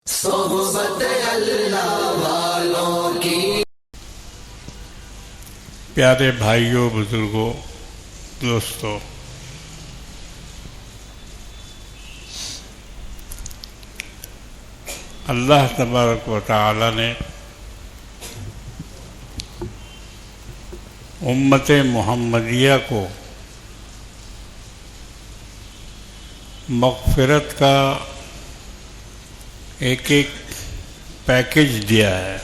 صحبت اللہ والوں کی۔ پیارے بھائیوں، بزرگوں، دوستوں، اللہ تبارک و تعالی نے امت محمدیہ کو مغفرت کا ایک پیکیج دیا ہے۔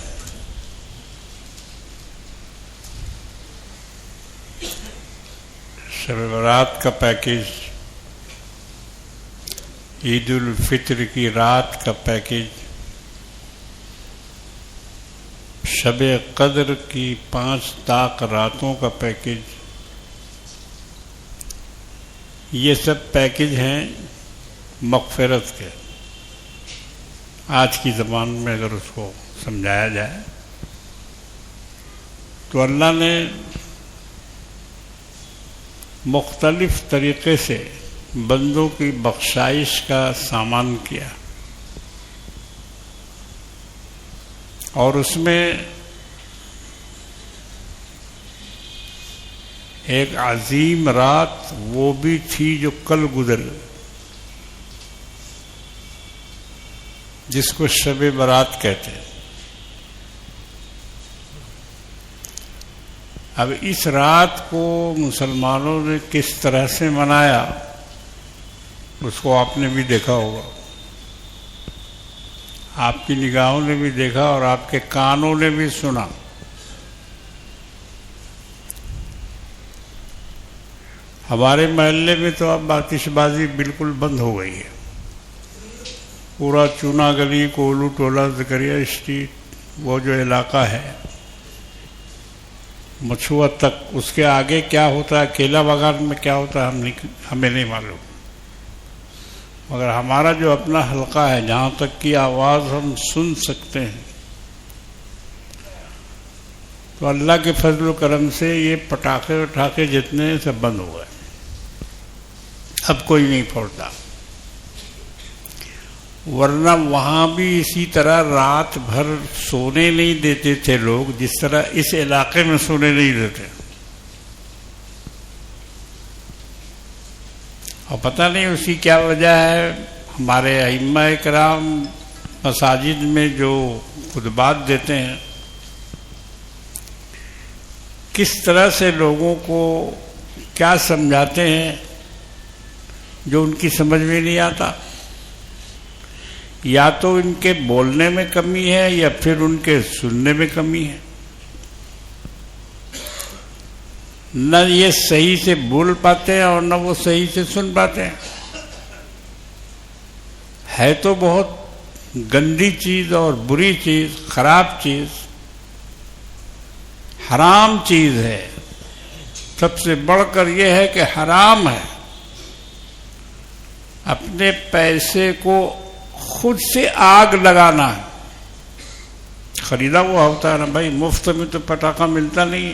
شب برات کا پیکیج، عید الفطر کی رات کا پیکیج، شب قدر کی 5 طاق راتوں کا پیکیج، یہ سب پیکیج ہیں مغفرت کے۔ آج کی زبان میں اگر اس کو سمجھایا جائے تو اللہ نے مختلف طریقے سے بندوں کی بخشائش کا سامان کیا، اور اس میں ایک عظیم رات وہ بھی تھی جو کل گزر، جس کو شب برات کہتے ہیں۔ اب اس رات کو مسلمانوں نے کس طرح سے منایا اس کو آپ نے بھی دیکھا ہوگا، آپ کی نگاہوں نے بھی دیکھا اور آپ کے کانوں نے بھی سنا۔ ہمارے محلے میں تو اب آتش بازی بالکل بند ہو گئی ہے۔ پورا چونا گلی، کولو ٹولہ، زکریا اسٹریٹ، وہ جو علاقہ ہے مچھوا تک، اس کے آگے کیا ہوتا ہے، کیلا باغان میں کیا ہوتا ہے ہمیں نہیں معلوم، مگر ہمارا جو اپنا حلقہ ہے جہاں تک کی آواز ہم سن سکتے ہیں، تو اللہ کے فضل و کرم سے یہ پٹاخے وٹاخے جتنے سب بند ہو گئے، اب کوئی نہیں پھوڑتا۔ ورنہ وہاں بھی اسی طرح رات بھر سونے نہیں دیتے تھے لوگ، جس طرح اس علاقے میں سونے نہیں دیتے۔ اور پتہ نہیں اس کی کیا وجہ ہے۔ ہمارے ائمہ کرام مساجد میں جو خطبات دیتے ہیں، کس طرح سے لوگوں کو کیا سمجھاتے ہیں جو ان کی سمجھ میں نہیں آتا۔ یا تو ان کے بولنے میں کمی ہے یا پھر ان کے سننے میں کمی ہے، نہ یہ صحیح سے بول پاتے ہیں اور نہ وہ صحیح سے سن پاتے ہیں۔ ہے تو بہت گندی چیز اور بری چیز، خراب چیز، حرام چیز ہے۔ سب سے بڑھ کر یہ ہے کہ حرام ہے اپنے پیسے کو خود سے آگ لگانا ہے۔ خریدا ہوا ہوتا ہے نا بھائی، مفت میں تو پٹاخہ ملتا نہیں،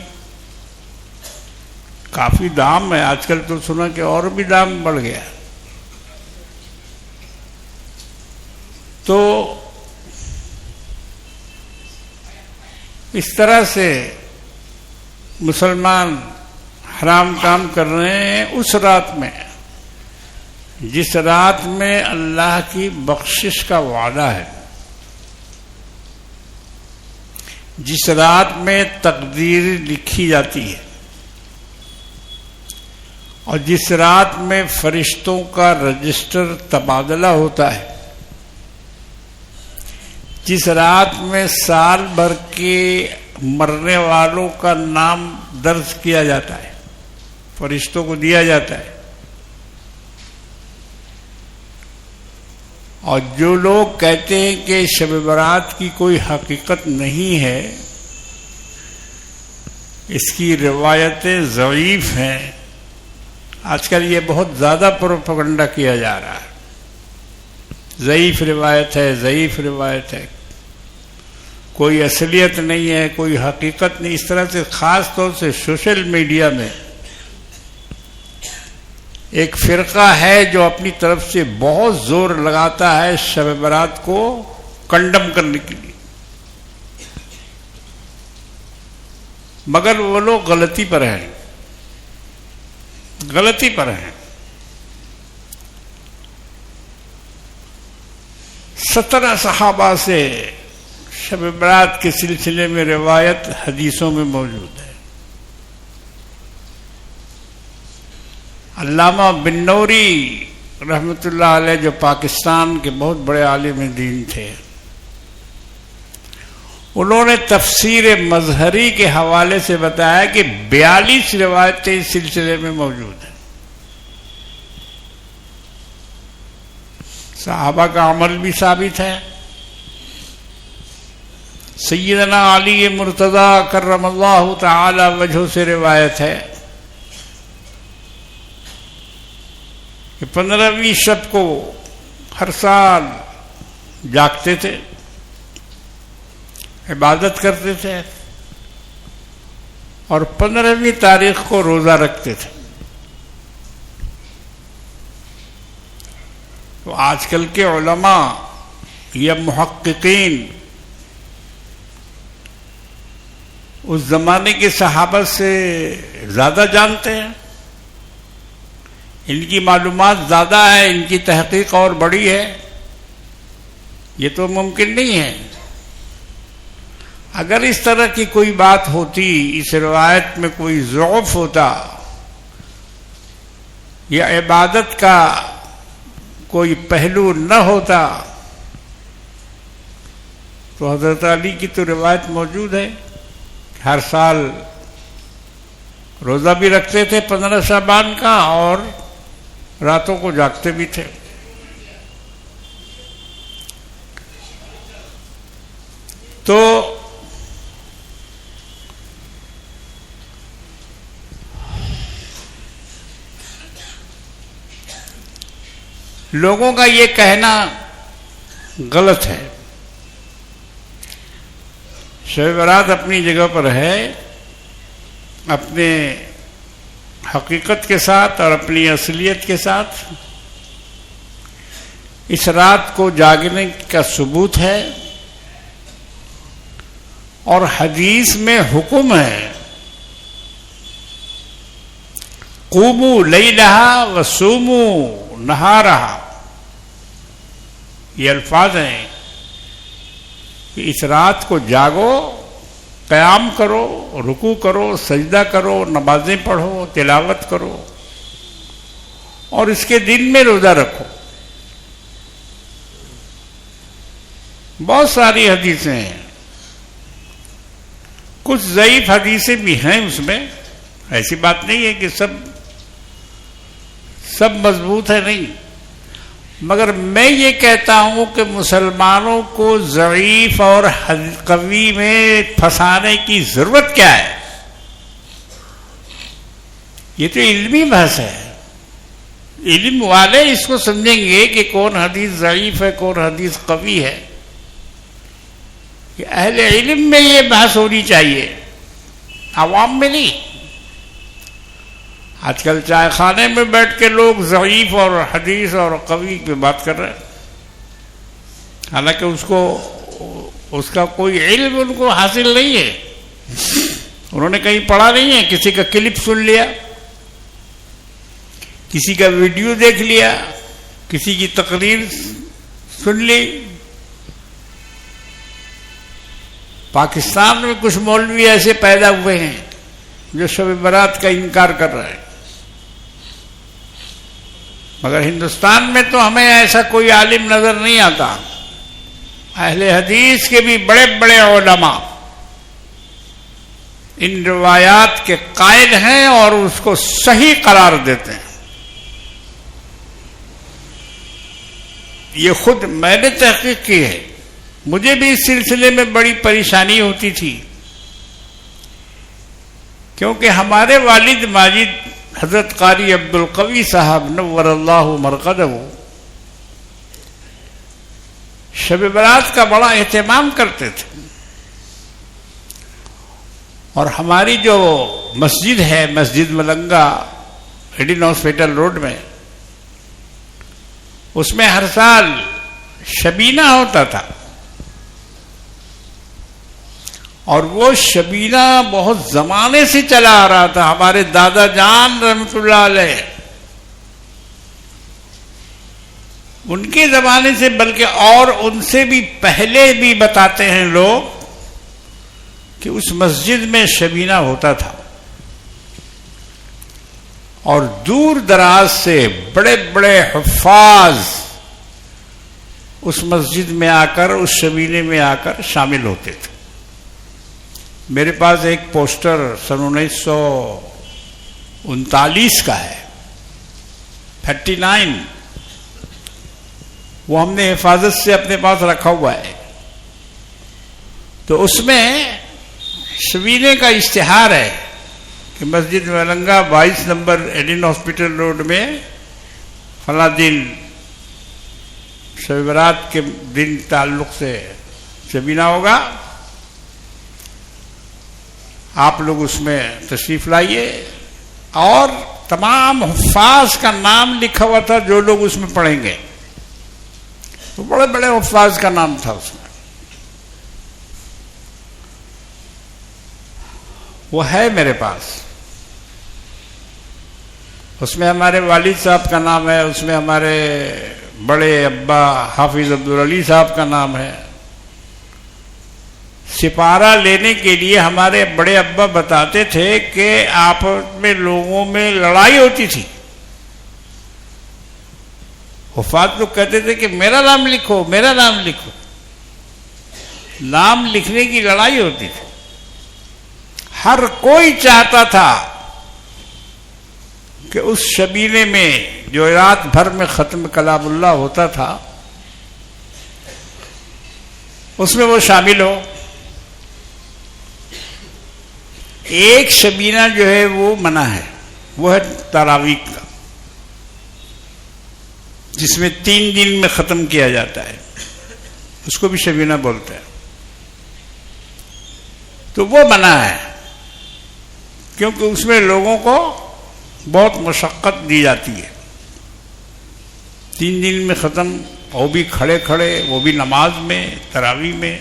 کافی دام ہے۔ آج کل تو سنا کہ اور بھی دام بڑھ گیا۔ تو اس طرح سے مسلمان حرام کام کر رہے ہیں اس رات میں، جس رات میں اللہ کی بخشش کا وعدہ ہے، جس رات میں تقدیر لکھی جاتی ہے، اور جس رات میں فرشتوں کا رجسٹر تبادلہ ہوتا ہے، جس رات میں سال بھر کے مرنے والوں کا نام درج کیا جاتا ہے، فرشتوں کو دیا جاتا ہے۔ اور جو لوگ کہتے ہیں کہ شب برات کی کوئی حقیقت نہیں ہے، اس کی روایتیں ضعیف ہیں، آج کل یہ بہت زیادہ پروپیگنڈا کیا جا رہا ہے، ضعیف روایت ہے، ضعیف روایت ہے، کوئی اصلیت نہیں ہے، کوئی حقیقت نہیں، اس طرح سے خاص طور سے سوشل میڈیا میں ایک فرقہ ہے جو اپنی طرف سے بہت زور لگاتا ہے شب برات کو کنڈم کرنے کے لیے، مگر وہ لوگ غلطی پر ہیں، غلطی پر ہیں۔ 17 صحابہ سے شب برات کے سلسلے میں روایت حدیثوں میں موجود ہے۔ علامہ بن نوری رحمۃ اللہ علیہ جو پاکستان کے بہت بڑے عالم دین تھے، انہوں نے تفسیر مظہری کے حوالے سے بتایا کہ 42 روایتیں اس سلسلے میں موجود ہیں۔ صحابہ کا عمل بھی ثابت ہے۔ سیدنا علی مرتضی کرم اللہ تعالی وجہہ سے روایت ہے کہ 15ویں شب کو ہر سال جاگتے تھے، عبادت کرتے تھے، اور 15ویں تاریخ کو روزہ رکھتے تھے۔ تو آج کل کے علماء یا محققین اس زمانے کے صحابہ سے زیادہ جانتے ہیں، ان کی معلومات زیادہ ہے، ان کی تحقیق اور بڑی ہے، یہ تو ممکن نہیں ہے۔ اگر اس طرح کی کوئی بات ہوتی، اس روایت میں کوئی ضعف ہوتا یا عبادت کا کوئی پہلو نہ ہوتا، تو حضرت علی کی تو روایت موجود ہے، ہر سال روزہ بھی رکھتے تھے 15 شعبان کا، اور راتوں کو جاگتے بھی تھے۔ تو لوگوں کا یہ کہنا غلط ہے۔ شب برات اپنی جگہ پر ہے، اپنے حقیقت کے ساتھ اور اپنی اصلیت کے ساتھ۔ اس رات کو جاگنے کا ثبوت ہے، اور حدیث میں حکم ہے قوموا لیلہا وصوموا نہارہا، یہ الفاظ ہیں کہ اس رات کو جاگو، قیام کرو، رکوع کرو، سجدہ کرو، نمازیں پڑھو، تلاوت کرو، اور اس کے دن میں روزہ رکھو۔ بہت ساری حدیثیں ہیں، کچھ ضعیف حدیثیں بھی ہیں اس میں، ایسی بات نہیں ہے کہ سب مضبوط ہے، نہیں، مگر میں یہ کہتا ہوں کہ مسلمانوں کو ضعیف اور قوی میں پھنسانے کی ضرورت کیا ہے؟ یہ تو علمی بحث ہے، علم والے اس کو سمجھیں گے کہ کون حدیث ضعیف ہے، کون حدیث قوی ہے۔ کہ اہل علم میں یہ بحث ہونی چاہیے، عوام میں نہیں۔ آج کل چائے خانے میں بیٹھ کے لوگ ضعیف اور حدیث اور قوی پہ بات کر رہے ہیں، حالانکہ اس کا کوئی علم ان کو حاصل نہیں ہے، انہوں نے کہیں پڑھا نہیں ہے، کسی کا کلپ سن لیا، کسی کا ویڈیو دیکھ لیا، کسی کی تقریر سن لی۔ پاکستان میں کچھ مولوی ایسے پیدا ہوئے ہیں جو شب برات کا انکار کر رہے ہیں، مگر ہندوستان میں تو ہمیں ایسا کوئی عالم نظر نہیں آتا۔ اہل حدیث کے بھی بڑے بڑے علماء ان روایات کے قائل ہیں اور اس کو صحیح قرار دیتے ہیں۔ یہ خود میں نے تحقیق کی ہے، مجھے بھی اس سلسلے میں بڑی پریشانی ہوتی تھی، کیونکہ ہمارے والد ماجد حضرت قاری عبدالقوی صاحب نور اللہ مرقدہ شب برات کا بڑا اہتمام کرتے تھے، اور ہماری جو مسجد ہے، مسجد ملنگا ایڈن ہاسپٹل روڈ میں، اس میں ہر سال شبینہ ہوتا تھا، اور وہ شبینہ بہت زمانے سے چلا آ رہا تھا. ہمارے دادا جان رحمت اللہ علیہ ان کے زمانے سے، بلکہ اور ان سے بھی پہلے بھی بتاتے ہیں لوگ کہ اس مسجد میں شبینہ ہوتا تھا، اور دور دراز سے بڑے بڑے حفاظ اس مسجد میں آ کر، اس شبینے میں آ کر شامل ہوتے تھے. میرے پاس ایک پوسٹر سن 1939 کا ہے، 39. وہ ہم نے حفاظت سے اپنے پاس رکھا ہوا ہے. تو اس میں شبینے کا اشتہار ہے کہ مسجد ملنگا 22 نمبر ایڈن ہاسپٹل روڈ میں فلاں دن شب برات کے دن تعلق سے شبینہ ہوگا، آپ لوگ اس میں تشریف لائیے. اور تمام حفاظ کا نام لکھا ہوا تھا جو لوگ اس میں پڑھیں گے. تو بڑے بڑے حفاظ کا نام تھا اس میں. وہ ہے میرے پاس. اس میں ہمارے والد صاحب کا نام ہے، اس میں ہمارے بڑے ابا حافظ عبدالعلی صاحب کا نام ہے. سپارہ لینے کے لیے ہمارے بڑے ابا بتاتے تھے کہ آپس میں لوگوں میں لڑائی ہوتی تھی. وفات لوگ کہتے تھے کہ میرا نام لکھو، میرا نام لکھو. نام لکھنے کی لڑائی ہوتی تھی. ہر کوئی چاہتا تھا کہ اس شبینے میں جو رات بھر میں ختم کلام اللہ ہوتا تھا اس میں وہ شامل ہو. ایک شبینہ جو ہے وہ منع ہے، وہ ہے تراویح کا، جس میں 3 دن میں ختم کیا جاتا ہے. اس کو بھی شبینہ بولتے ہیں. تو وہ منع ہے کیونکہ اس میں لوگوں کو بہت مشقت دی جاتی ہے. 3 دن میں ختم، وہ بھی کھڑے کھڑے، وہ بھی نماز میں، تراویح میں.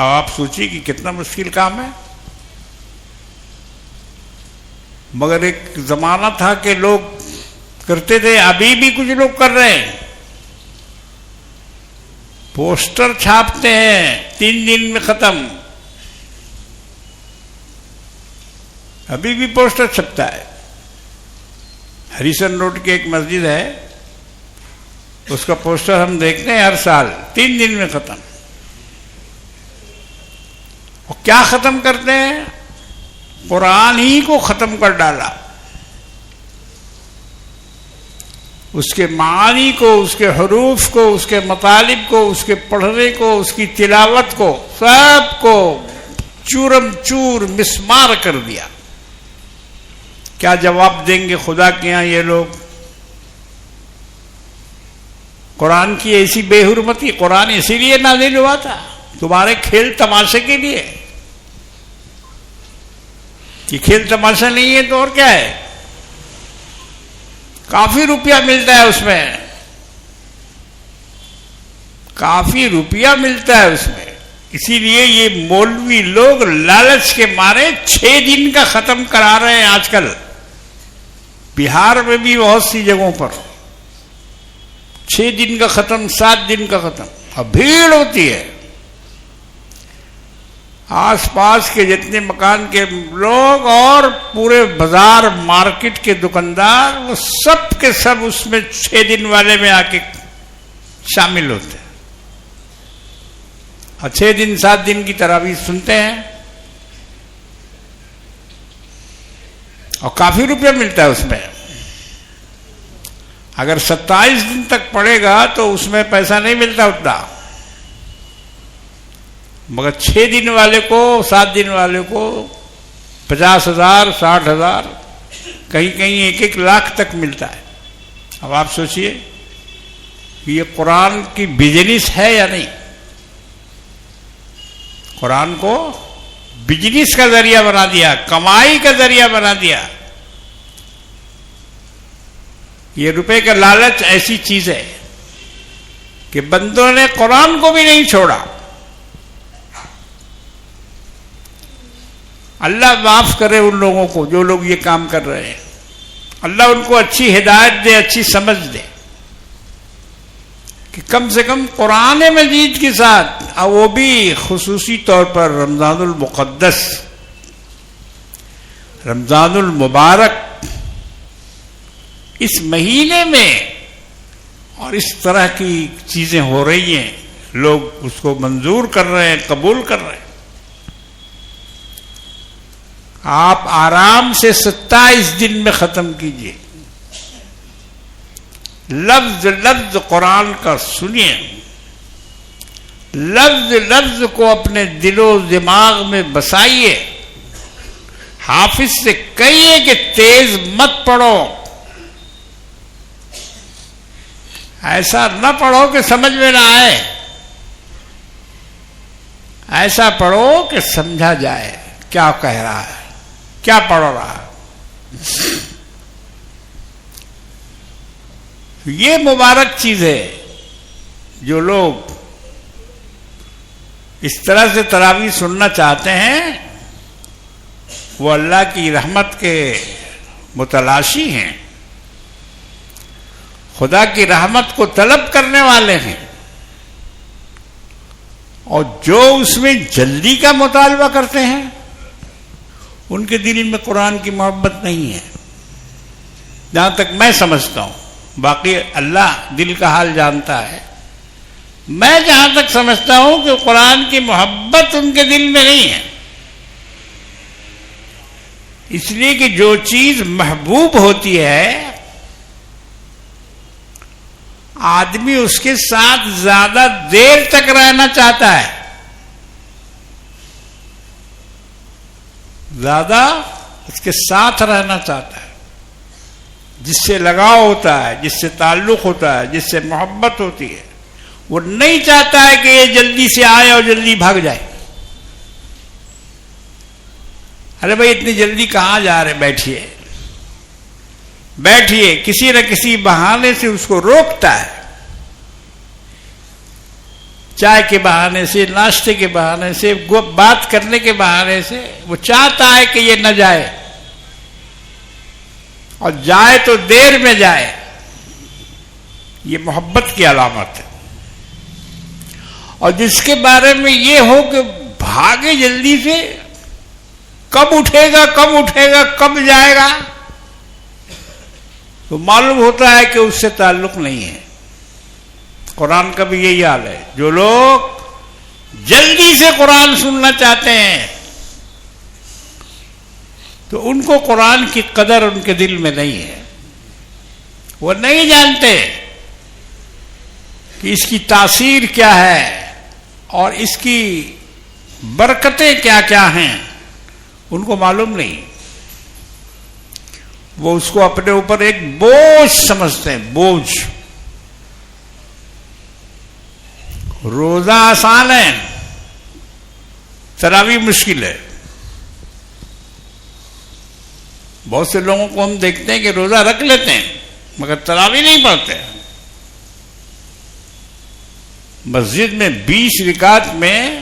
آپ سوچیے کہ کتنا مشکل کام ہے. مگر ایک زمانہ تھا کہ لوگ کرتے تھے، ابھی بھی کچھ لوگ کر رہے ہیں. پوسٹر چھاپتے ہیں 3 دن میں ختم. ابھی بھی پوسٹر چھپتا ہے. ہریسن روڈ کی ایک مسجد ہے، اس کا پوسٹر ہم دیکھتے ہیں ہر سال 3 دن میں ختم. اور کیا ختم کرتے ہیں؟ قرآن ہی کو ختم کر ڈالا. اس کے معانی کو، اس کے حروف کو، اس کے مطالب کو، اس کے پڑھنے کو، اس کی تلاوت کو، سب کو چورم چور مسمار کر دیا. کیا جواب دیں گے خدا کے یہاں یہ لوگ؟ قرآن کی ایسی بے حرمتی. قرآن اسی لیے نازل ہوا تھا تمہارے کھیل تماشے کے لیے. یہ کھیل تماشا نہیں ہے تو اور کیا ہے؟ کافی روپیہ ملتا ہے اس میں، کافی روپیہ ملتا ہے اس میں. اسی لیے یہ مولوی لوگ لالچ کے مارے 6 دن کا ختم کرا رہے ہیں آج کل. بہار میں بھی بہت سی جگہوں پر 6 دن کا ختم، 7 دن کا ختم. اب بھیڑ ہوتی ہے. آس پاس کے جتنے مکان کے لوگ اور پورے بازار مارکیٹ کے دکاندار، وہ سب کے سب اس میں 6 دن والے میں آ کے شامل ہوتے ہیں. اور 6 دن 7 دن کی تراویح سنتے ہیں اور کافی روپیہ ملتا ہے اس میں. اگر 27 دن تک پڑے گا تو اس میں پیسہ نہیں ملتا اتنا. مگر 6 دن والے کو، 7 دن والے کو 50,000 60,000 کہیں کہیں 1 لاکھ تک ملتا ہے. اب آپ سوچئے یہ قرآن کی بزنس ہے یا نہیں؟ قرآن کو بزنس کا ذریعہ بنا دیا، کمائی کا ذریعہ بنا دیا. یہ روپے کا لالچ ایسی چیز ہے کہ بندوں نے قرآن کو بھی نہیں چھوڑا. اللہ معاف کرے ان لوگوں کو جو لوگ یہ کام کر رہے ہیں، اللہ ان کو اچھی ہدایت دے، اچھی سمجھ دے کہ کم سے کم قرآن مجید کے ساتھ، اور وہ بھی خصوصی طور پر رمضان المقدس، رمضان المبارک، اس مہینے میں اور اس طرح کی چیزیں ہو رہی ہیں، لوگ اس کو منظور کر رہے ہیں، قبول کر رہے ہیں۔ آپ آرام سے 27 دن میں ختم کیجئے، لفظ لفظ قرآن کا سنیے، لفظ لفظ کو اپنے دل و دماغ میں بسائیے، حافظ سے کہیے کہ تیز مت پڑھو، ایسا نہ پڑھو کہ سمجھ میں نہ آئے، ایسا پڑھو کہ سمجھا جائے کیا کہہ رہا ہے، کیا پڑھ رہا ہے۔ یہ مبارک چیز ہے۔ جو لوگ اس طرح سے تراویح سننا چاہتے ہیں وہ اللہ کی رحمت کے متلاشی ہیں، خدا کی رحمت کو طلب کرنے والے ہیں، اور جو اس میں جلدی کا مطالبہ کرتے ہیں ان کے دل میں قرآن کی محبت نہیں ہے، جہاں تک میں سمجھتا ہوں، باقی اللہ دل کا حال جانتا ہے، میں جہاں تک سمجھتا ہوں کہ قرآن کی محبت ان کے دل میں نہیں ہے، اس لیے کہ جو چیز محبوب ہوتی ہے آدمی اس کے ساتھ زیادہ دیر تک رہنا چاہتا ہے، زیادہ اس کے ساتھ رہنا چاہتا ہے، جس سے لگاؤ ہوتا ہے، جس سے تعلق ہوتا ہے، جس سے محبت ہوتی ہے، وہ نہیں چاہتا ہے کہ یہ جلدی سے آئے اور جلدی بھاگ جائے۔ ارے بھائی اتنی جلدی کہاں جا رہے، بیٹھیے بیٹھیے، کسی نہ کسی بہانے سے اس کو روکتا ہے، چائے کے بہانے سے، ناشتے کے بہانے سے، بات کرنے کے بہانے سے، وہ چاہتا ہے کہ یہ نہ جائے، اور جائے تو دیر میں جائے۔ یہ محبت کی علامت ہے۔ اور جس کے بارے میں یہ ہو کہ بھاگے جلدی سے، کب اٹھے گا کب اٹھے گا کب جائے گا، تو معلوم ہوتا ہے کہ اس سے تعلق نہیں ہے۔ قرآن کا بھی یہی حال ہے، جو لوگ جلدی سے قرآن سننا چاہتے ہیں تو ان کو قرآن کی قدر ان کے دل میں نہیں ہے، وہ نہیں جانتے کہ اس کی تاثیر کیا ہے اور اس کی برکتیں کیا کیا ہیں، ان کو معلوم نہیں، وہ اس کو اپنے اوپر ایک بوجھ سمجھتے ہیں، بوجھ۔ روزہ آسان ہے، تراویح مشکل ہے۔ بہت سے لوگوں کو ہم دیکھتے ہیں کہ روزہ رکھ لیتے ہیں مگر تراویح نہیں پڑھتے۔ مسجد میں 20 رکعت میں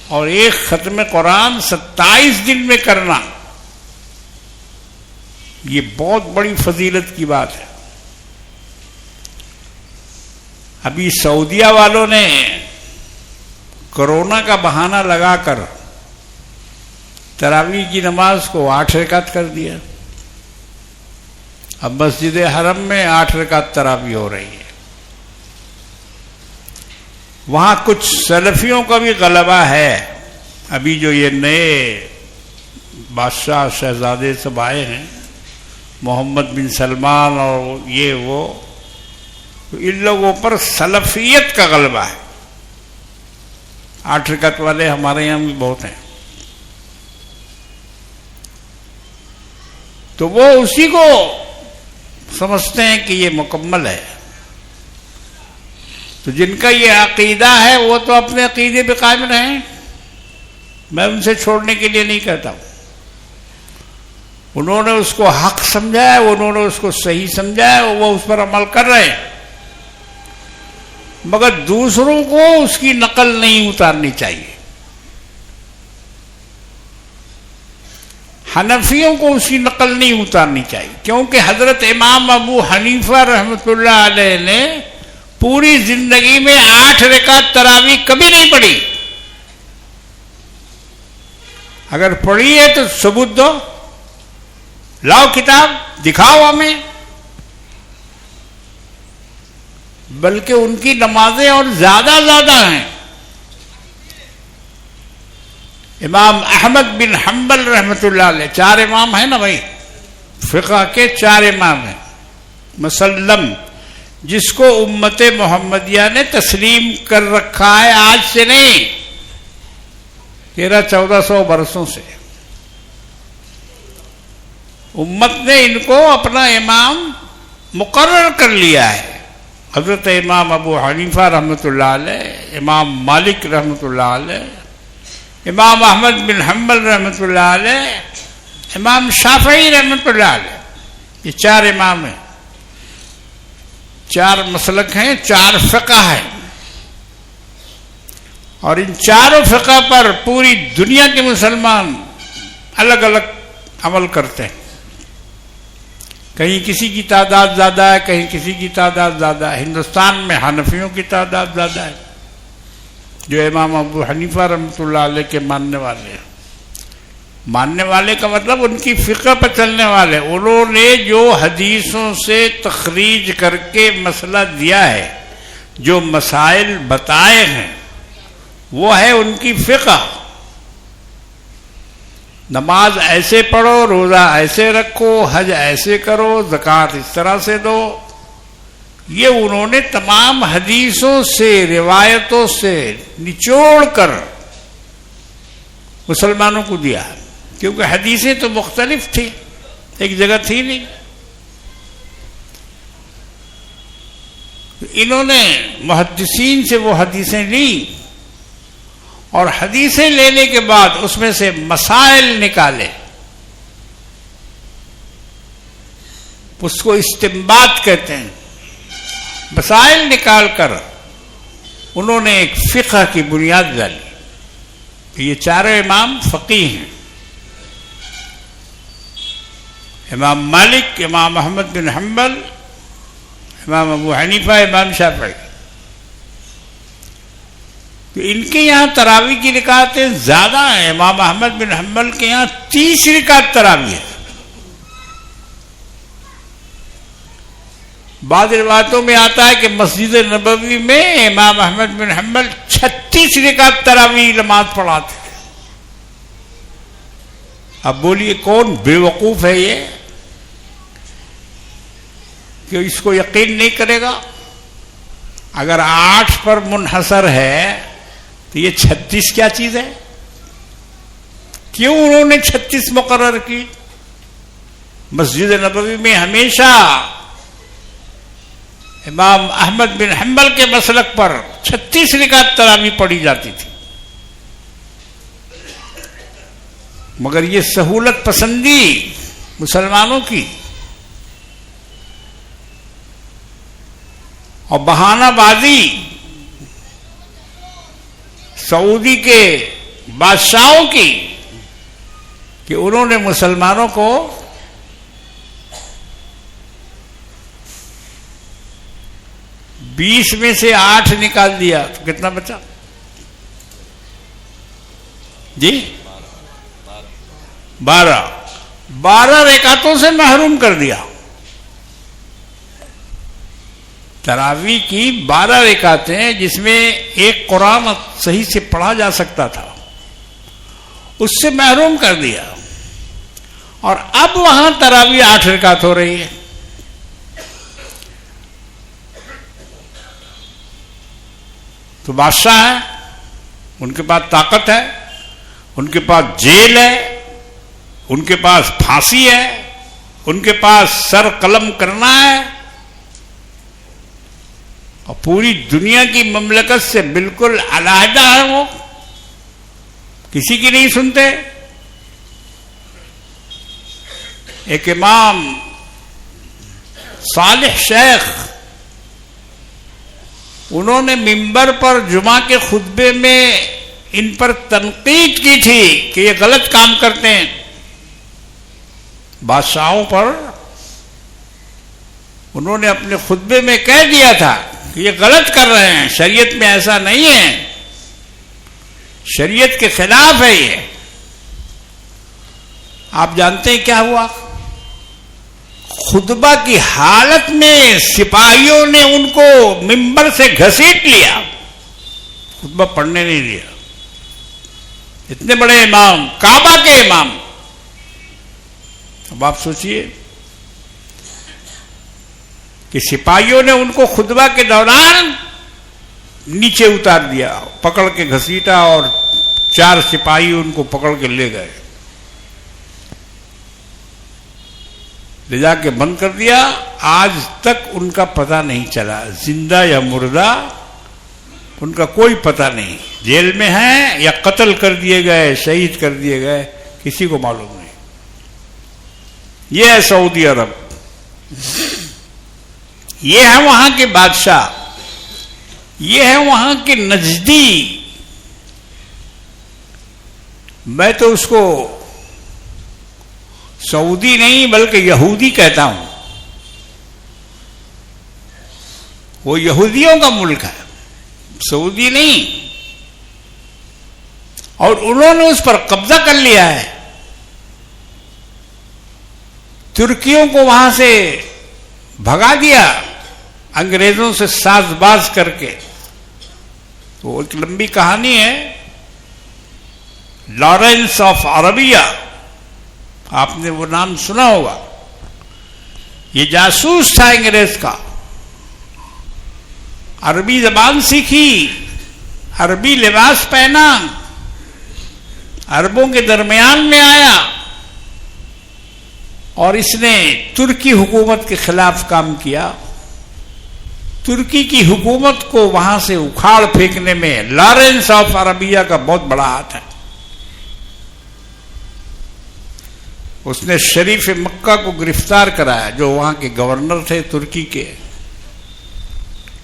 اور ایک ختم قرآن 27 دن میں کرنا، یہ بہت بڑی فضیلت کی بات ہے۔ ابھی سعودیہ والوں نے کرونا کا بہانہ لگا کر تراویح کی نماز کو 8 رکعت کر دیا۔ اب مسجد حرم میں 8 رکعت تراویح ہو رہی ہے۔ وہاں کچھ سلفیوں کا بھی غلبہ ہے، ابھی جو یہ نئے بادشاہ شہزادے سب آئے ہیں، محمد بن سلمان اور یہ وہ، ان لوگوں پر سلفیت کا غلبہ ہے۔ 8 رکعت والے ہمارے یہاں بھی بہت ہیں، تو وہ اسی کو سمجھتے ہیں کہ یہ مکمل ہے۔ تو جن کا یہ عقیدہ ہے وہ تو اپنے عقیدے پہ قائم رہیں، میں ان سے چھوڑنے کے لیے نہیں کہتا ہوں۔ انہوں نے اس کو حق سمجھا ہے، انہوں نے اس کو صحیح سمجھا ہے، وہ اس پر عمل کر رہے ہیں، مگر دوسروں کو اس کی نقل نہیں اتارنی چاہیے۔ حنفیوں کو اس کی نقل نہیں اتارنی چاہیے، کیونکہ حضرت امام ابو حنیفہ رحمۃ اللہ علیہ نے پوری زندگی میں 8 رکعت تراویح کبھی نہیں پڑھی. اگر پڑھی ہے تو ثبوت دو، لاؤ کتاب دکھاؤ ہمیں. بلکہ ان کی نمازیں اور زیادہ ہیں. امام احمد بن حنبل رحمۃ اللہ علیہ، 4 امام ہیں نا بھائی، فقہ کے 4 امام ہیں مسلم، جس کو امت محمدیہ نے تسلیم کر رکھا ہے آج سے نہیں، 1300-1400 برسوں سے. امت نے ان کو اپنا امام مقرر کر لیا ہے. حضرت امام ابو حنیفہ رحمۃ اللہ علیہ، امام مالک رحمۃ اللہ علیہ، امام احمد بن حنبل رحمۃ اللہ علیہ، امام شافعی رحمۃ اللہ علیہ. یہ 4 امام ہیں، 4 مسلک ہیں، 4 فقہ ہیں، اور ان 4 فقہ پر پوری دنیا کے مسلمان الگ الگ عمل کرتے ہیں. کہیں کسی کی تعداد زیادہ ہے، کہیں کسی کی تعداد زیادہ ہے. ہندوستان میں حنفیوں کی تعداد زیادہ ہے، جو امام ابو حنیفہ رحمۃ اللہ علیہ کے ماننے والے ہیں. ماننے والے کا مطلب ان کی فقہ پر چلنے والے. انہوں نے جو حدیثوں سے تخریج کر کے مسئلہ دیا ہے، جو مسائل بتائے ہیں، وہ ہے ان کی فقہ. نماز ایسے پڑھو، روزہ ایسے رکھو، حج ایسے کرو، زکوٰۃ اس طرح سے دو. یہ انہوں نے تمام حدیثوں سے، روایتوں سے نچوڑ کر مسلمانوں کو دیا، کیونکہ حدیثیں تو مختلف تھیں، ایک جگہ تھی نہیں. انہوں نے محدثین سے وہ حدیثیں لیں، اور حدیثیں لینے کے بعد اس میں سے مسائل نکالے، اس کو استنباط کہتے ہیں. مسائل نکال کر انہوں نے ایک فقہ کی بنیاد ڈالی. یہ 4 امام فقیہ ہیں، امام مالک، امام احمد بن حنبل، امام ابو حنیفہ، امام شافعی. تو ان کے یہاں تراویح کی رکعتیں زیادہ ہیں. امام احمد بن حنبل کے یہاں 30 رکعت تراویح ہے. بعض روایتوں میں آتا ہے کہ مسجد نبوی میں امام احمد بن حنبل 36 رکعت تراویح نماز پڑھاتے تھے. اب بولیے کون بے وقوف ہے یہ کہ اس کو یقین نہیں کرے گا؟ اگر 8 پر منحصر ہے تو یہ 36 کیا چیز ہے؟ کیوں انہوں نے 36 مقرر کی؟ مسجد نبوی میں ہمیشہ امام احمد بن حنبل کے مسلک پر 36 رکعت تراویح پڑھی جاتی تھی. مگر یہ سہولت پسندی مسلمانوں کی اور بہانہ بازی سعودی کے بادشاہوں کی کہ انہوں نے مسلمانوں کو بیس میں سے 8 نکال دیا تو کتنا بچا؟ جی 12 رکعتوں سے محروم کر دیا. تراویح کی 12 رکعتیں جس میں ایک قرآن صحیح سے پڑھا جا سکتا تھا، اس سے محروم کر دیا. اور اب وہاں تراویح 8 رکعت ہو رہی ہے. تو بادشاہ ہیں، ان کے پاس طاقت ہے، ان کے پاس جیل ہے، ان کے پاس پھانسی ہے، ان کے پاس سر قلم کرنا ہے، اور پوری دنیا کی مملکت سے بالکل علیحدہ ہے. وہ کسی کی نہیں سنتے. ایک امام صالح شیخ، انہوں نے منبر پر جمعہ کے خطبے میں ان پر تنقید کی تھی کہ یہ غلط کام کرتے ہیں. بادشاہوں پر انہوں نے اپنے خطبے میں کہہ دیا تھا کہ یہ غلط کر رہے ہیں، شریعت میں ایسا نہیں ہے، شریعت کے خلاف ہے یہ۔ آپ جانتے ہیں کیا ہوا؟ خطبہ کی حالت میں سپاہیوں نے ان کو ممبر سے گھسیٹ لیا، خطبہ پڑھنے نہیں دیا۔ اتنے بڑے امام، کعبہ کے امام۔ اب آپ سوچئے کہ سپاہیوں نے ان کو خطبہ کے دوران نیچے اتار دیا، پکڑ کے گھسیٹا، اور 4 سپاہی ان کو پکڑ کے لے گئے، لے جا کے بند کر دیا۔ آج تک ان کا پتہ نہیں چلا، زندہ یا مردہ ان کا کوئی پتہ نہیں، جیل میں ہیں یا قتل کر دیے گئے، شہید کر دیے گئے، کسی کو معلوم نہیں۔ یہ ہے سعودی عرب، یہ ہے وہاں کے بادشاہ، یہ ہے وہاں کے نجدی۔ میں تو اس کو سعودی نہیں بلکہ یہودی کہتا ہوں، وہ یہودیوں کا ملک ہے، سعودی نہیں، اور انہوں نے اس پر قبضہ کر لیا ہے۔ ترکیوں کو وہاں سے بھگا دیا انگریزوں سے ساز باز کر کے۔ تو ایک لمبی کہانی ہے، لارنس آف عربیہ، آپ نے وہ نام سنا ہوگا۔ یہ جاسوس تھا انگریز کا، عربی زبان سیکھی، عربی لباس پہنا، عربوں کے درمیان میں آیا، اور اس نے ترکی حکومت کے خلاف کام کیا۔ ترکی کی حکومت کو وہاں سے اکھاڑ پھینکنے میں لارنس آف عربیہ کا بہت بڑا ہاتھ ہے۔ اس نے شریف مکہ کو گرفتار کرایا، جو وہاں کے گورنر تھے ترکی کے،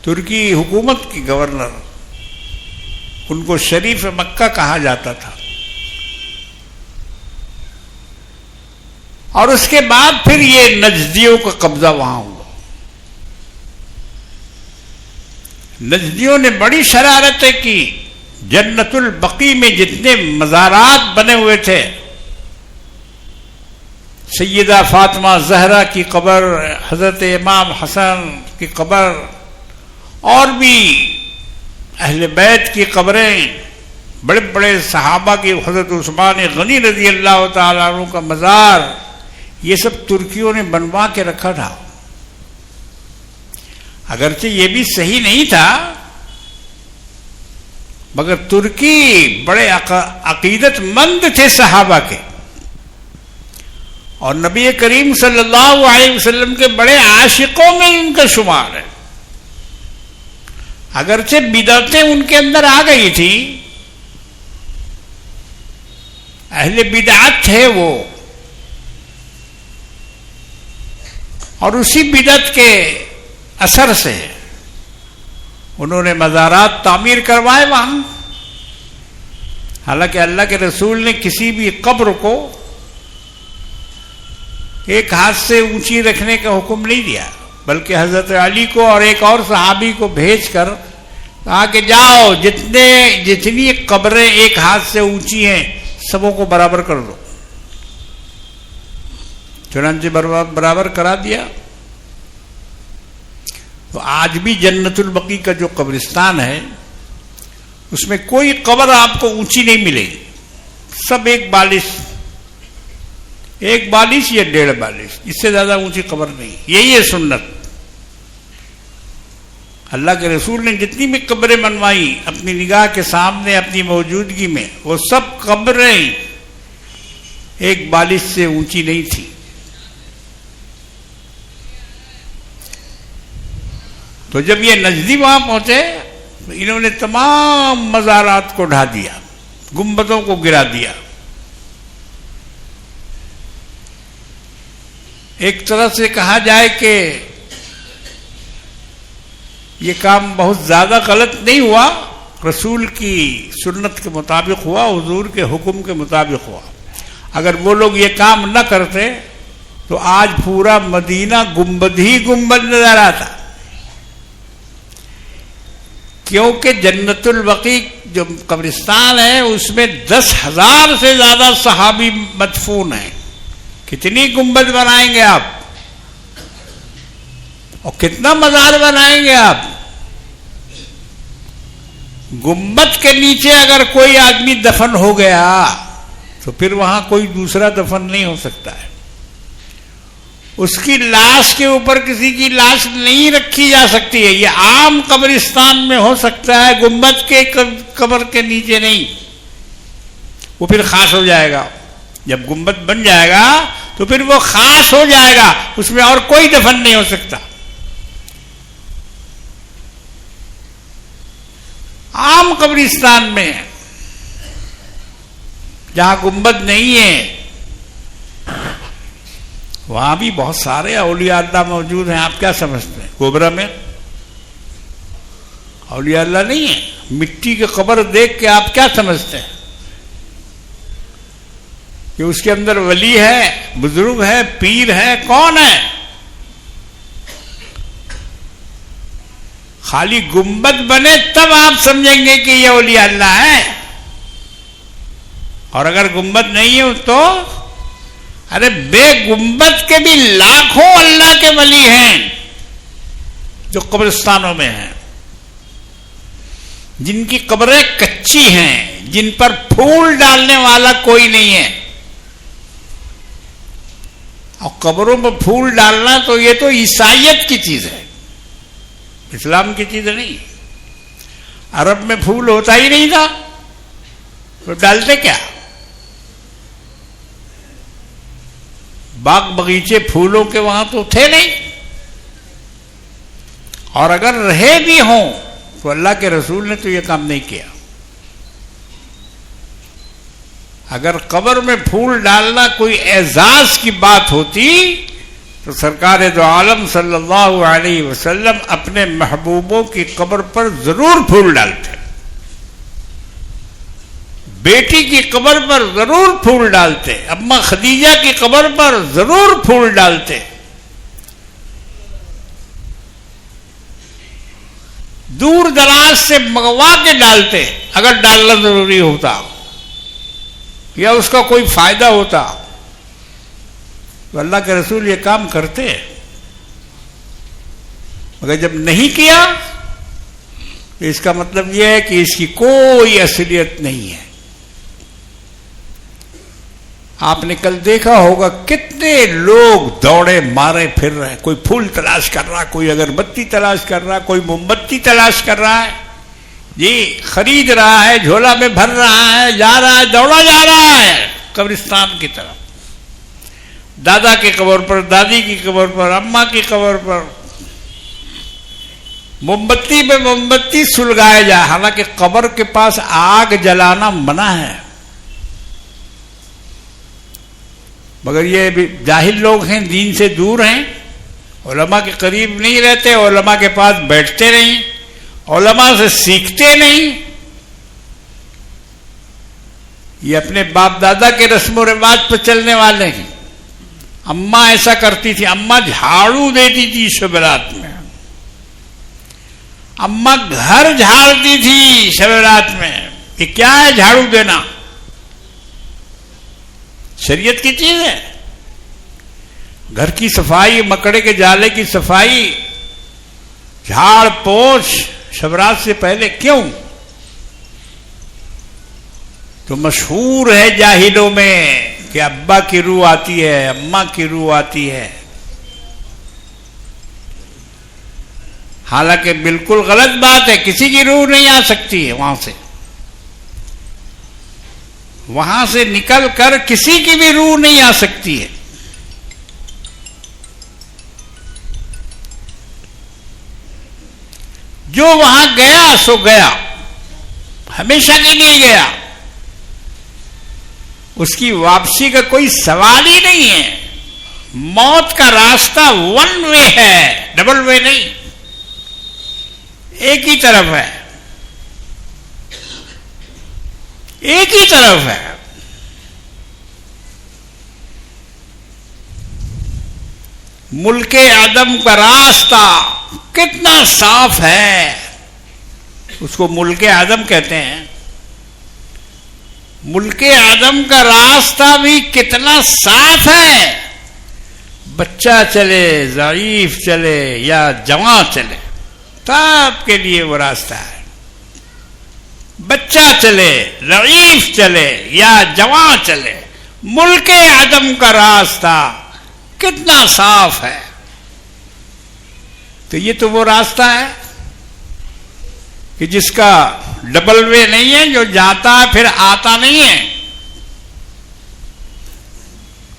ترکی حکومت کے گورنر، ان کو شریف مکہ کہا جاتا تھا۔ اور اس کے بعد پھر یہ نجدیوں کا قبضہ وہاں ہوا۔ نجدیوں نے بڑی شرارتیں کی، جنت البقیع میں جتنے مزارات بنے ہوئے تھے، سیدہ فاطمہ زہرا کی قبر، حضرت امام حسن کی قبر، اور بھی اہل بیت کی قبریں، بڑے بڑے صحابہ کی، حضرت عثمان غنی رضی اللہ تعالیٰ عنہ کا مزار، یہ سب ترکیوں نے بنوا کے رکھا تھا۔ اگرچہ یہ بھی صحیح نہیں تھا، مگر ترکی بڑے عقیدت مند تھے صحابہ کے، اور نبی کریم صلی اللہ علیہ وسلم کے بڑے عاشقوں میں ان کا شمار ہے۔ اگرچہ بدعتیں ان کے اندر آ گئی تھی، اہل بدعت تھے وہ، اور اسی بدعت کے اثر سے انہوں نے مزارات تعمیر کروائے وہاں۔ حالانکہ اللہ کے رسول نے کسی بھی قبر کو ایک ہاتھ سے اونچی رکھنے کا حکم نہیں دیا، بلکہ حضرت علی کو اور ایک اور صحابی کو بھیج کر کہا کہ جاؤ، جتنی قبریں ایک ہاتھ سے اونچی ہیں سبوں کو برابر کر دو۔ چنانچہ برابر کرا دیا۔ تو آج بھی جنت البقیع کا جو قبرستان ہے، اس میں کوئی قبر آپ کو اونچی نہیں ملے گی، سب ایک بالش یا 1.5 بالش، اس سے زیادہ اونچی قبر نہیں۔ یہی ہے سنت۔ اللہ کے رسول نے جتنی بھی قبریں بنوائی اپنی نگاہ کے سامنے، اپنی موجودگی میں، وہ سب قبریں 1 بالش سے اونچی نہیں تھی۔ تو جب یہ نجدی وہاں پہنچے تو انہوں نے تمام مزارات کو ڈھا دیا، گنبدوں کو گرا دیا۔ ایک طرح سے کہا جائے کہ یہ کام بہت زیادہ غلط نہیں ہوا، رسول کی سنت کے مطابق ہوا، حضور کے حکم کے مطابق ہوا۔ اگر وہ لوگ یہ کام نہ کرتے تو آج پورا مدینہ گنبد ہی گنبد نظر آتا، کیونکہ جنت البقیع جو قبرستان ہے اس میں 10,000 سے زیادہ صحابی مدفون ہیں. کتنی گنبد بنائیں گے آپ اور کتنا مزار بنائیں گے آپ؟ گنبد کے نیچے اگر کوئی آدمی دفن ہو گیا تو پھر وہاں کوئی دوسرا دفن نہیں ہو سکتا ہے. اس کی لاش کے اوپر کسی کی لاش نہیں رکھی جا سکتی ہے. یہ عام قبرستان میں ہو سکتا ہے، گنبد کے قبر کے نیچے نہیں. وہ پھر خاص ہو جائے گا. جب گنبد بن جائے گا تو پھر وہ خاص ہو جائے گا، اس میں اور کوئی دفن نہیں ہو سکتا. عام قبرستان میں جہاں گنبد نہیں ہے وہاں بھی بہت سارے اولیاء اللہ موجود ہیں. آپ کیا سمجھتے ہیں کوبرا میں اولیاء اللہ نہیں ہے؟ مٹی کی قبر دیکھ کے آپ کیا سمجھتے ہیں کہ اس کے اندر ولی ہے، بزرگ ہے، پیر ہے؟ کون ہے؟ خالی گنبد بنے تب آپ سمجھیں گے کہ یہ اولیاء اللہ ہے. اور اگر گنبد نہیں ہے تو ارے بے گنبد کے بھی لاکھوں اللہ کے ولی ہیں جو قبرستانوں میں ہیں، جن کی قبریں کچی ہیں، جن پر پھول ڈالنے والا کوئی نہیں ہے. اور قبروں میں پھول ڈالنا تو یہ تو عیسائیت کی چیز ہے، اسلام کی چیز نہیں. عرب میں پھول ہوتا ہی نہیں تھا تو ڈالتے کیا؟ باغ بغیچے پھولوں کے وہاں تو تھے نہیں. اور اگر رہے بھی ہوں تو اللہ کے رسول نے تو یہ کام نہیں کیا. اگر قبر میں پھول ڈالنا کوئی اعزاز کی بات ہوتی تو سرکار دو عالم صلی اللہ علیہ وسلم اپنے محبوبوں کی قبر پر ضرور پھول ڈالتے. بیٹی کی قبر پر ضرور پھول ڈالتے، اماں خدیجہ کی قبر پر ضرور پھول ڈالتے. دور دراز سے منگوا کے ڈالتے اگر ڈالنا ضروری ہوتا یا اس کا کوئی فائدہ ہوتا تو اللہ کے رسول یہ کام کرتے. مگر جب نہیں کیا تو اس کا مطلب یہ ہے کہ اس کی کوئی اصلیت نہیں ہے. آپ نے کل دیکھا ہوگا کتنے لوگ دوڑے مارے پھر رہے ہیں. کوئی پھول تلاش کر رہا، کوئی اگربتی تلاش کر رہا، کوئی موم بتی تلاش کر رہا ہے، جی خرید رہا ہے، جھولا میں بھر رہا ہے، جا رہا ہے، دوڑا جا رہا ہے قبرستان کی طرف. دادا کی قبر پر، دادی کی قبر پر، اماں کی قبر پر موم بتی پہ موم بتی سلگائے جائے. حالانکہ قبر کے پاس آگ جلانا منع ہے. مگر یہ بھی جاہل لوگ ہیں، دین سے دور ہیں، علماء کے قریب نہیں رہتے، علماء کے پاس بیٹھتے نہیں، علماء سے سیکھتے نہیں. یہ اپنے باپ دادا کے رسم و رواج پر چلنے والے ہیں. اماں ایسا کرتی تھی، اماں جھاڑو دیتی تھی شب رات میں، اماں گھر جھاڑتی تھی شب رات میں. یہ کیا ہے جھاڑو دینا؟ شریعت کی چیز ہے. گھر کی صفائی، مکڑے کے جالے کی صفائی، جھاڑ پوچھ شب رات سے پہلے. کیوں؟ تو مشہور ہے جاہلوں میں کہ ابا کی روح آتی ہے، اماں کی روح آتی ہے. حالانکہ بالکل غلط بات ہے. کسی کی روح نہیں آ سکتی ہے وہاں سے. وہاں سے نکل کر کسی کی بھی روح نہیں آ سکتی ہے. جو وہاں گیا سو گیا، ہمیشہ کے لیے گیا. اس کی واپسی کا کوئی سوال ہی نہیں ہے. موت کا راستہ ون وے ہے، ڈبل وے نہیں، ایک ہی طرف ہے، ایک ہی طرف ہے. ملک عدم کا راستہ کتنا صاف ہے، اس کو ملک عدم کہتے ہیں. ملک عدم کا راستہ بھی کتنا صاف ہے. بچہ چلے، ضعیف چلے یا جوان چلے، سب کے لیے وہ راستہ ہے. بچہ چلے، ضعیف چلے یا جوان چلے، ملک عدم کا راستہ کتنا صاف ہے. تو یہ تو وہ راستہ ہے کہ جس کا ڈبل وے نہیں ہے، جو جاتا ہے پھر آتا نہیں ہے.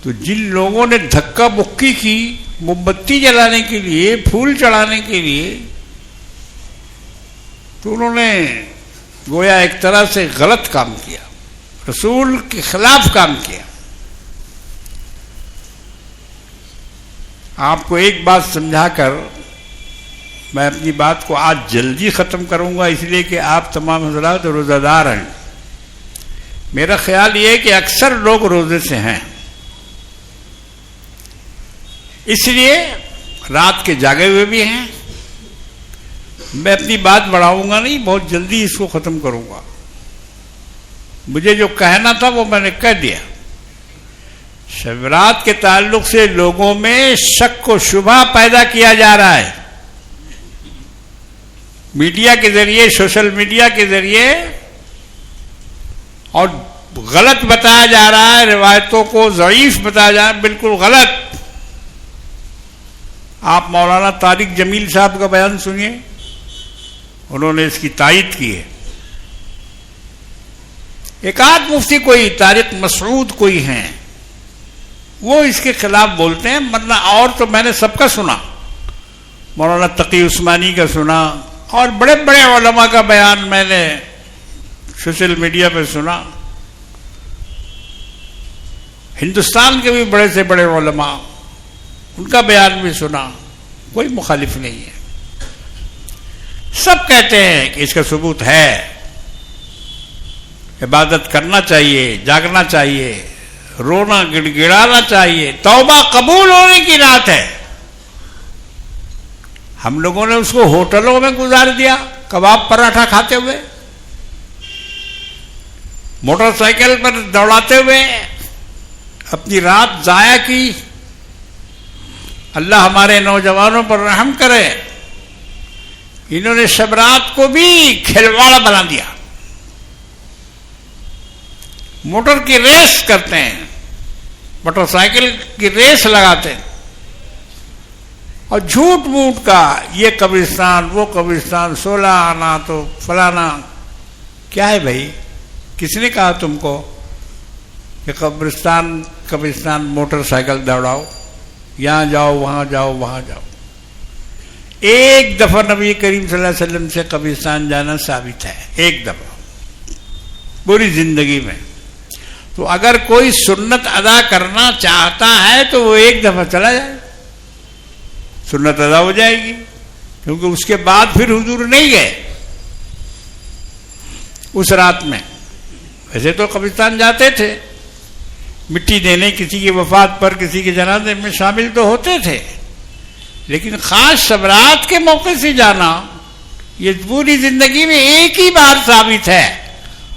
تو جن لوگوں نے دھکا مکی کی موم بتی جلانے کے لیے، پھول چڑھانے کے لیے، تو انہوں نے گویا ایک طرح سے غلط کام کیا، رسول کے خلاف کام کیا. آپ کو ایک بات سمجھا کر میں اپنی بات کو آج جلدی ختم کروں گا، اس لیے کہ آپ تمام حضرات روزہ دار ہیں. میرا خیال یہ ہے کہ اکثر لوگ روزے سے ہیں، اس لیے رات کے جاگے ہوئے بھی ہیں. میں اپنی بات بڑھاؤں گا نہیں، بہت جلدی اس کو ختم کروں گا. مجھے جو کہنا تھا وہ میں نے کہہ دیا. شب رات کے تعلق سے لوگوں میں شک و شبہ پیدا کیا جا رہا ہے، میڈیا کے ذریعے، سوشل میڈیا کے ذریعے، اور غلط بتایا جا رہا ہے، روایتوں کو ضعیف بتایا جا رہا ہے، بالکل غلط. آپ مولانا طارق جمیل صاحب کا بیان سنیے، انہوں نے اس کی تائید کی ہے. ایک آدھ مفتی کوئی طارق مسعود کوئی ہیں، وہ اس کے خلاف بولتے ہیں، ورنہ اور تو میں نے سب کا سنا. مولانا تقی عثمانی کا سنا، اور بڑے بڑے علماء کا بیان میں نے سوشل میڈیا پہ سنا. ہندوستان کے بھی بڑے سے بڑے علماء، ان کا بیان بھی سنا. کوئی مخالف نہیں ہے. سب کہتے ہیں کہ اس کا ثبوت ہے، عبادت کرنا چاہیے، جاگنا چاہیے، رونا گڑ گڑانا چاہیے، توبہ قبول ہونے کی رات ہے. ہم لوگوں نے اس کو ہوٹلوں میں گزار دیا، کباب پراٹھا کھاتے ہوئے، موٹر سائیکل پر دوڑاتے ہوئے اپنی رات ضائع کی. اللہ ہمارے نوجوانوں پر رحم کرے. انہوں نے شب رات کو بھی کھلواڑا بنا دیا. موٹر کی ریس کرتے ہیں، موٹر سائیکل کی ریس لگاتے ہیں، اور جھوٹ موٹ کا یہ قبرستان وہ قبرستان، 16 آنا تو فلانا. کیا ہے بھائی؟ کس نے کہا تم کو کہ قبرستان موٹر سائیکل دوڑاؤ، یہاں جاؤ وہاں جاؤ وہاں جاؤ؟ ایک دفعہ نبی کریم صلی اللہ علیہ وسلم سے قبرستان جانا ثابت ہے، ایک دفعہ پوری زندگی میں. تو اگر کوئی سنت ادا کرنا چاہتا ہے تو وہ ایک دفعہ چلا جائے، سنت ادا ہو جائے گی. کیونکہ اس کے بعد پھر حضور نہیں گئے اس رات میں. ویسے تو قبرستان جاتے تھے، مٹی دینے، کسی کی وفات پر، کسی کے جنازے میں شامل تو ہوتے تھے، لیکن خاص شب رات کے موقع سے جانا یہ پوری زندگی میں ایک ہی بار ثابت ہے.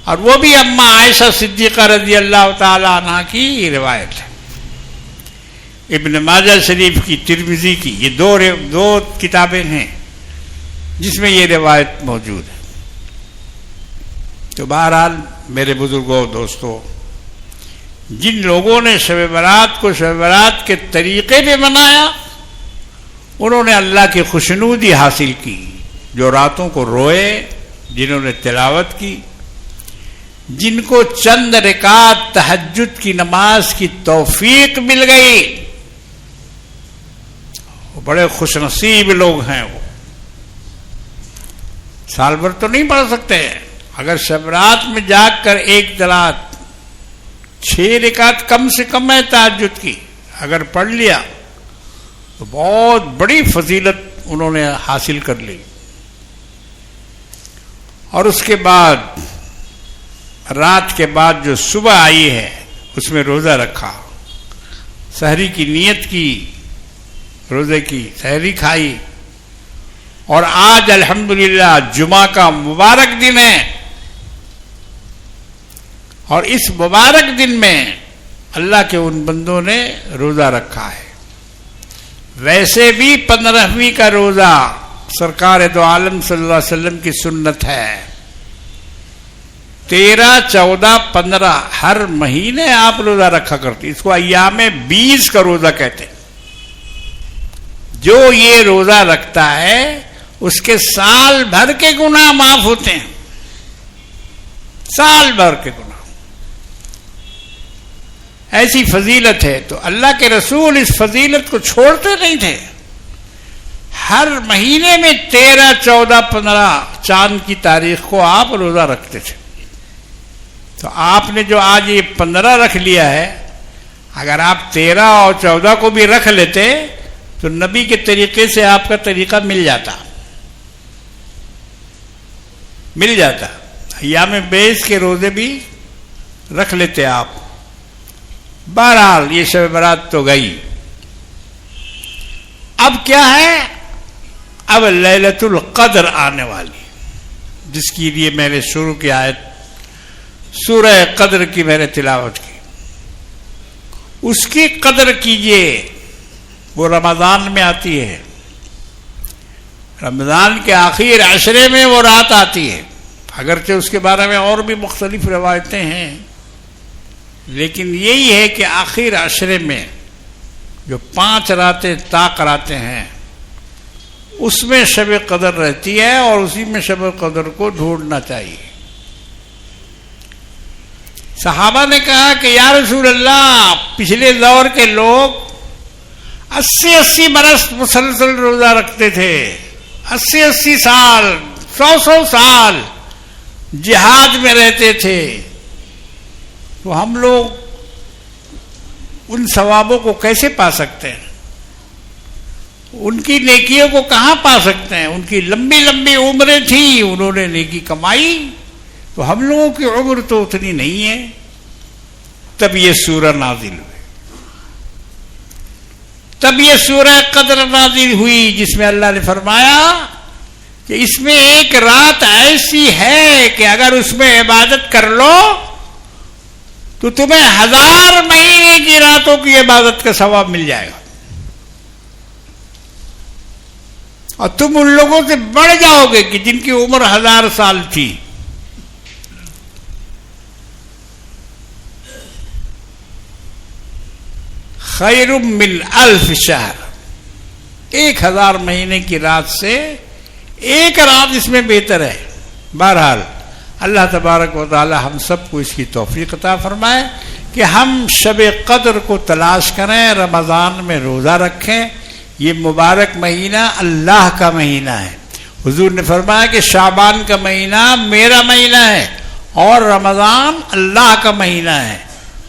اور وہ بھی اما عائشہ صدیقہ رضی اللہ تعالی عنہ کی روایت ہے. ابن ماجہ شریف کی، ترمذی کی، یہ دو کتابیں ہیں جس میں یہ روایت موجود ہے. تو بہرحال میرے بزرگوں، دوستوں، جن لوگوں نے شب برات کو شب برات کے طریقے پہ منایا، انہوں نے اللہ کی خوشنودی حاصل کی. جو راتوں کو روئے، جنہوں نے تلاوت کی، جن کو چند رکعت تہجد کی نماز کی توفیق مل گئی، وہ بڑے خوش نصیب لوگ ہیں. وہ سال بھر تو نہیں پڑھ سکتے، اگر شب رات میں جاگ کر ایک رات 6 رکعت کم سے کم ہے تہجد کی اگر پڑھ لیا تو بہت بڑی فضیلت انہوں نے حاصل کر لی. اور اس کے بعد رات کے بعد جو صبح آئی ہے اس میں روزہ رکھا، سحری کی نیت کی، روزے کی سحری کھائی، اور آج الحمدللہ جمعہ کا مبارک دن ہے، اور اس مبارک دن میں اللہ کے ان بندوں نے روزہ رکھا ہے۔ ویسے بھی 15ویں کا روزہ سرکار دو عالم صلی اللہ علیہ وسلم کی سنت ہے۔ 13، 14، 15 ہر مہینے آپ روزہ رکھا کرتے، اس کو ایام 20 کا روزہ کہتے ہیں۔ جو یہ روزہ رکھتا ہے اس کے سال بھر کے گناہ معاف ہوتے ہیں، سال بھر کے گناہ۔ ایسی فضیلت ہے، تو اللہ کے رسول اس فضیلت کو چھوڑتے نہیں تھے۔ ہر مہینے میں 13، 14، 15 چاند کی تاریخ کو آپ روزہ رکھتے تھے۔ تو آپ نے جو آج یہ 15 رکھ لیا ہے، اگر آپ 13 اور 14 کو بھی رکھ لیتے تو نبی کے طریقے سے آپ کا طریقہ مل جاتا۔ ایام 20 کے روزے بھی رکھ لیتے آپ۔ بہرحال یہ شب برات تو گئی، اب کیا ہے؟ اب لیلۃ القدر آنے والی، جس کے لیے میں نے شروع کی آیت سورہ قدر کی میں نے تلاوت کی۔ اس کی قدر کیجئے، وہ رمضان میں آتی ہے، رمضان کے آخر عشرے میں وہ رات آتی ہے۔ اگرچہ اس کے بارے میں اور بھی مختلف روایتیں ہیں، لیکن یہی ہے کہ آخر عشرے میں جو 5 راتیں طاق راتیں ہیں، اس میں شب قدر رہتی ہے، اور اسی میں شب قدر کو ڈھونڈنا چاہیے۔ صحابہ نے کہا کہ یا رسول اللہ، پچھلے دور کے لوگ 80 برس مسلسل روزہ رکھتے تھے، 80 سال، 100 سال جہاد میں رہتے تھے، تو ہم لوگ ان ثوابوں کو کیسے پا سکتے ہیں؟ ان کی نیکیوں کو کہاں پا سکتے ہیں؟ ان کی لمبی لمبی عمریں تھیں، انہوں نے نیکی کمائی، تو ہم لوگوں کی عمر تو اتنی نہیں ہے۔ تب یہ سورہ نازل ہوئی، تب یہ سورہ قدر نازل ہوئی، جس میں اللہ نے فرمایا کہ اس میں ایک رات ایسی ہے کہ اگر اس میں عبادت کر لو تو تمہیں 1000 مہینے کی راتوں کی عبادت کا ثواب مل جائے گا، اور تم ان لوگوں سے بڑھ جاؤ گے کہ جن کی عمر 1000 سال تھی۔ خیر من 1000 شہر، 1000 مہینے کی رات سے ایک رات اس میں بہتر ہے۔ بہرحال اللہ تبارک و تعالی ہم سب کو اس کی توفیق عطا فرمائے کہ ہم شب قدر کو تلاش کریں، رمضان میں روزہ رکھیں۔ یہ مبارک مہینہ اللہ کا مہینہ ہے۔ حضور نے فرمایا کہ شعبان کا مہینہ میرا مہینہ ہے اور رمضان اللہ کا مہینہ ہے،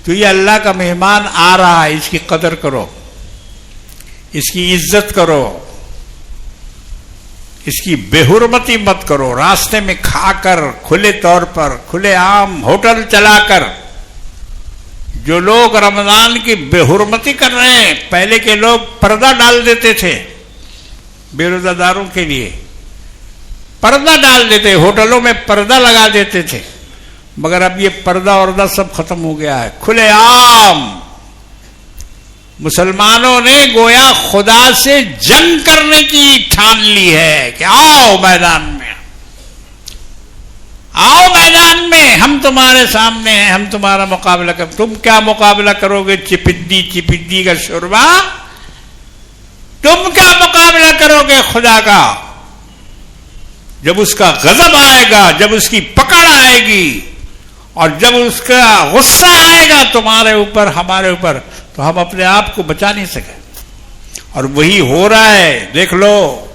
تو یہ اللہ کا مہمان آ رہا ہے، اس کی قدر کرو، اس کی عزت کرو، اس کی بے حرمتی مت کرو۔ راستے میں کھا کر، کھلے طور پر، کھلے عام ہوٹل چلا کر جو لوگ رمضان کی بے حرمتی کر رہے ہیں، پہلے کے لوگ پردہ ڈال دیتے تھے بے روزہ داروں کے لیے، پردہ ڈال دیتے، ہوٹلوں میں پردہ لگا دیتے تھے، مگر اب یہ پردہ وردہ سب ختم ہو گیا ہے، کھلے عام مسلمانوں نے گویا خدا سے جنگ کرنے کی ٹھان لی ہے کہ آؤ میدان میں، آؤ میدان میں، ہم تمہارے سامنے ہیں، ہم تمہارا مقابلہ کر۔ تم کیا مقابلہ کرو گے؟ چپدی کا شوربہ؟ تم کیا مقابلہ کرو گے خدا کا؟ جب اس کا غضب آئے گا، جب اس کی پکڑ آئے گی، اور جب اس کا غصہ آئے گا تمہارے اوپر، ہمارے اوپر، تو ہم اپنے آپ کو بچا نہیں سکے۔ اور وہی ہو رہا ہے، دیکھ لو،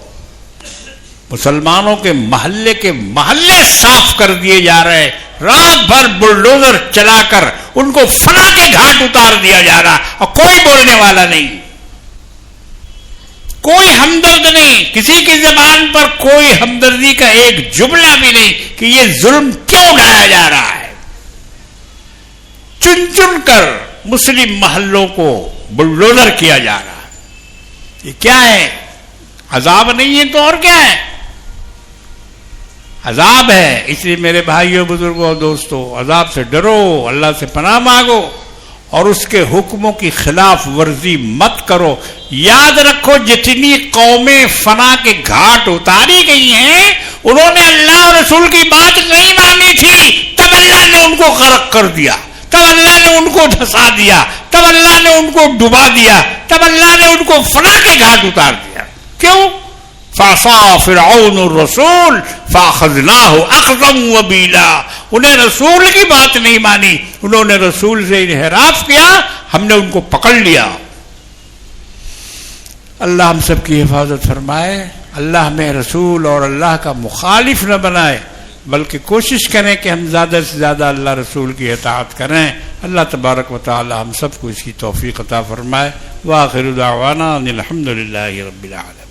مسلمانوں کے محلے صاف کر دیے جا رہے ہیں، رات بھر بلڈوزر چلا کر ان کو فنا کے گھاٹ اتار دیا جا رہا، اور کوئی بولنے والا نہیں، کوئی ہمدرد نہیں، کسی کی زبان پر کوئی ہمدردی کا ایک جملہ بھی نہیں کہ یہ ظلم کیوں اٹھایا جا رہا ہے۔ چن چن کر مسلم محلوں کو بلڈوزر کیا جا رہا ہے۔ یہ کیا ہے؟ عذاب نہیں ہے تو اور کیا ہے؟ عذاب ہے. اس لیے میرے بھائیوں، بزرگوں اور دوستوں، عذاب سے ڈرو، اللہ سے پناہ مانگو اور اس کے حکموں کی خلاف ورزی مت کرو. یاد رکھو جتنی قومیں فنا کے گھاٹ اتاری گئی ہیں انہوں نے اللہ اور رسول کی بات نہیں مانی تھی، تب اللہ نے ان کو غرق کر دیا، تب اللہ نے ان کو دھسا دیا، تب اللہ نے ان کو ڈبا دیا، تب اللہ نے ان کو فنا کے گھاٹ اتار دیا. کیوں؟ فَعَصَىٰ فِرْعَوْنُ الرَّسُولَ فَأَخَذْنَاهُ أَخْذًا وَبِيلًا. انہیں رسول کی بات نہیں مانی، انہوں نے رسول سے انحراف کیا، ہم نے ان کو پکڑ لیا. اللہ ہم سب کی حفاظت فرمائے. اللہ ہمیں رسول اور اللہ کا مخالف نہ بنائے، بلکہ کوشش کریں کہ ہم زیادہ سے زیادہ اللہ رسول کی اطاعت کریں. اللہ تبارک و تعالی ہم سب کو اس کی توفیق عطا فرمائے. وآخر دعوانا ان الحمد للہ رب العالمین.